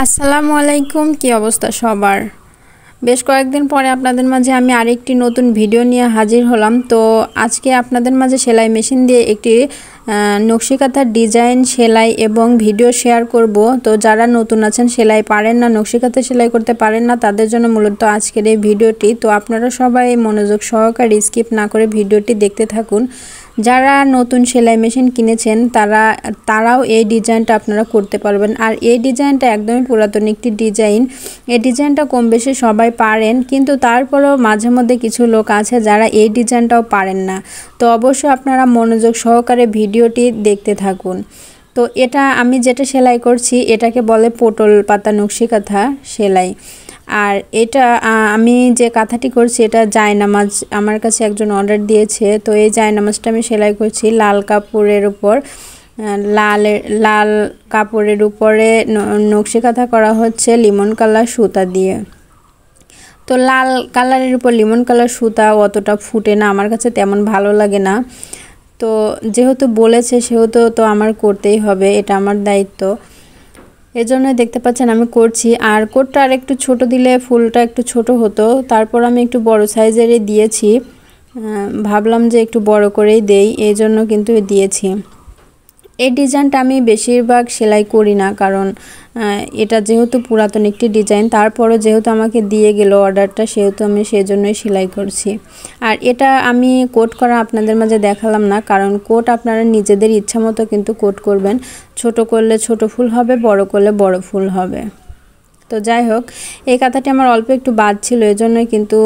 আসসালামু আলাইকুম। কি অবস্থা সবার? বেশ কয়েকদিন পরে আপনাদের মাঝে আমি আরেকটি নতুন ভিডিও নিয়ে হাজির হলাম। তো আজকে আপনাদের মাঝে সেলাই মেশিন দিয়ে একটি নকশি কাঁথার ডিজাইন, সেলাই এবং ভিডিও শেয়ার করব। তো যারা নতুন আছেন, সেলাই পারেন না, নকশি কাঁথা সেলাই করতে পারেন না, তাদের জন্য মূলত আজকের এই ভিডিওটি। তো আপনারা সবাই মনোযোগ সহকারে স্কিপ না করে ভিডিওটি দেখতে থাকুন। যারা নতুন সেলাই মেশিন কিনেছেন তারাও এই ডিজাইনটা আপনারা করতে পারবেন। আর এই ডিজাইনটা একদমই পুরাতন একটি ডিজাইন। এই ডিজাইনটা কম বেশি সবাই পারেন, কিন্তু তারপরেও মাঝে মধ্যে কিছু লোক আছে যারা এই ডিজাইনটাও পারেন না। তো অবশ্যই আপনারা মনোযোগ সহকারে ভিডিওটি দেখতে থাকুন। তো এটা আমি যেটা সেলাই করছি এটাকে বলে পটল পাতা নকশি কাঁথা সেলাই। আর এটা আমি যে কাঁথাটি করছি এটা জায়নামাজ আমার কাছে একজন অর্ডার দিয়েছে। তো এই জায়নামাজটা আমি সেলাই করছি লাল কাপড়ের উপর। লাল কাপড়ের উপরে নকশি কাঁথা করা হচ্ছে লিমন কালার সুতা দিয়ে। তো লাল কালারের উপর লিমন কালার সুতা অতটা ফুটে না, আমার কাছে তেমন ভালো লাগে না। তো যেহেতু বলেছে সেহেতু তো আমার করতেই হবে, এটা আমার দায়িত্ব। এজন্য দেখতে পাচ্ছেন আমি করছি। আর কোটটা আর একটু ছোট দিলে ফুলটা একটু ছোট হতো, তারপর আমি একটু বড় সাইজেরই দিয়েছি। ভাবলাম যে একটু বড় করেই দেই, এই জন্য কিন্তু দিয়েছি। এই ডিজাইনটা আমি বেশিরভাগ সেলাই করি না, কারণ এটা যেহেতু পুরাতন একটি ডিজাইন, তারপরও যেহেতু আমাকে দিয়ে গেল অর্ডারটা, সেহেতু আমি সেজন্যই সেলাই করছি। আর এটা আমি কোট করা আপনাদের মাঝে দেখালাম না, কারণ কোট আপনারা নিজেদের ইচ্ছা মতো কিন্তু কোট করবেন। ছোট করলে ছোট ফুল হবে, বড় করলে বড় ফুল হবে। তো যাই হোক, এই কাঁথাটি আমার অল্প একটু বাদ ছিল, এজন্যই কিন্তু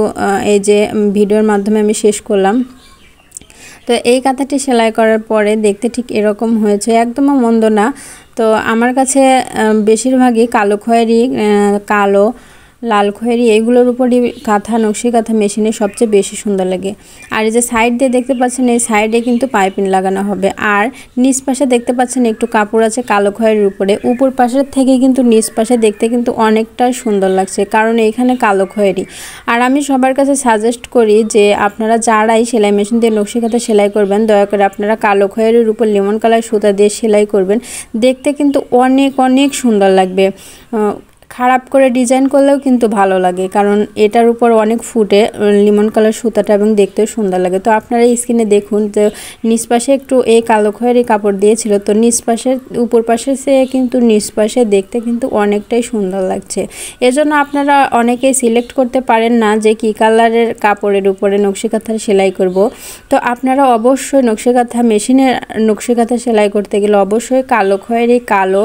এই যে ভিডিওর মাধ্যমে আমি শেষ করলাম। তো এই কাঁথাটি সেলাই করার পরে দেখতে ঠিক এরকম হয়েছে, একদমও মন্দ না। তো আমার কাছে বেশিরভাগই কালো খয়েরি, কালো লাল খয়েরি এইগুলোর উপরই কাঁথা নকশি কাঁথা মেশিনে সবচেয়ে বেশি সুন্দর লাগে। আর এই যে সাইড দিয়ে দেখতে পাচ্ছেন, এই সাইডে কিন্তু পাইপিং লাগানো হবে। আর নিচ পাশে দেখতে পাচ্ছেন একটু কাপড় আছে কালো খয়েরির উপরে। উপর পাশের থেকে কিন্তু নিচ পাশে দেখতে কিন্তু অনেকটা সুন্দর লাগছে, কারণ এইখানে কালো খয়েরি। আর আমি সবার কাছে সাজেস্ট করি যে আপনারা যারাই সেলাই মেশিন দিয়ে নকশি কাঁথা সেলাই করবেন, দয়া করে আপনারা কালো খয়েরির উপর লেমন কালার সুতা দিয়ে সেলাই করবেন। দেখতে কিন্তু অনেক অনেক সুন্দর লাগবে। খারাপ করে ডিজাইন করলেও কিন্তু ভালো লাগে, কারণ এটার উপর অনেক ফুটে লিমন কালার সুতাটা এবং দেখতেও সুন্দর লাগে। তো আপনারা স্ক্রিনে দেখুন যে নিচ পাশে একটু এই কালো খয়েরি কাপড় দিয়েছিল, তো নিচ পাশে উপর পাশে সে কিন্তু নিচ পাশে দেখতে কিন্তু অনেকটাই সুন্দর লাগছে। এজন্য আপনারা অনেকেই সিলেক্ট করতে পারেন না যে কী কালারের কাপড়ের উপরে নকশি কাঁথা সেলাই করব। তো আপনারা অবশ্যই নকশি কাঁথা মেশিনের নকশি কাঁথা সেলাই করতে গেলে অবশ্যই কালো খয়েরি, কালো,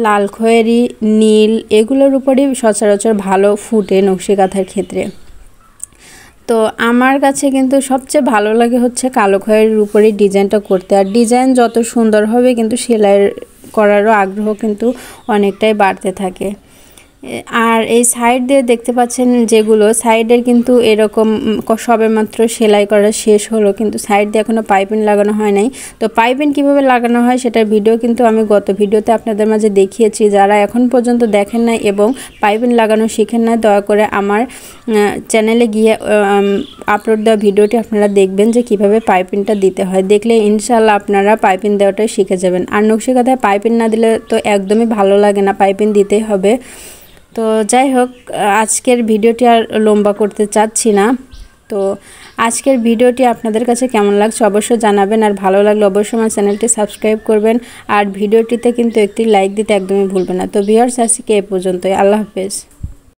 লাল খয়েরি, নীল এগুলোর উপরই সচরাচর ভালো ফুটে নকশি কাঁথার ক্ষেত্রে। তো আমার কাছে কিন্তু সবচেয়ে ভালো লাগে হচ্ছে কালো খয়েরির উপরেই ডিজাইনটা করতে। আর ডিজাইন যত সুন্দর হবে কিন্তু সেলাই করারও আগ্রহ কিন্তু অনেকটাই বাড়তে থাকে। আর এই সাইড দিয়ে দেখতে পাচ্ছেন যেগুলো সাইডের কিন্তু এরকম সবেমাত্র সেলাই করা শেষ হলো, কিন্তু সাইড দিয়ে এখনও পাইপিং লাগানো হয় নাই। তো পাইপিং কিভাবে লাগানো হয় সেটার ভিডিও কিন্তু আমি গত ভিডিওতে আপনাদের মাঝে দেখিয়েছি। যারা এখন পর্যন্ত দেখেন নাই এবং পাইপিং লাগানো শিখেন না, দয়া করে আমার চ্যানেলে গিয়ে আপলোড দেওয়া ভিডিওটি আপনারা দেখবেন যে কিভাবে পাইপিংটা দিতে হয়। দেখলে ইনশাল্লাহ আপনারা পাইপিং দেওয়াটাই শিখে যাবেন। আর নকশি কাঁথায় পাইপিং না দিলে তো একদমই ভালো লাগে না, পাইপিং দিতেই হবে। তো যাই হোক, আজকের ভিডিওটি আর লম্বা করতে চাচ্ছি না। তো আজকের ভিডিওটি আপনাদের কাছে কেমন লাগছে অবশ্যই জানাবেন। আর ভালো লাগলে অবশ্যই আমার চ্যানেলটি সাবস্ক্রাইব করবেন। আর ভিডিওটিতে কিন্তু একটি লাইক দিতে একদমই ভুলবেন না। তো ভিউয়ার্স, আজকে এ পর্যন্তই। আল্লাহ হাফেজ।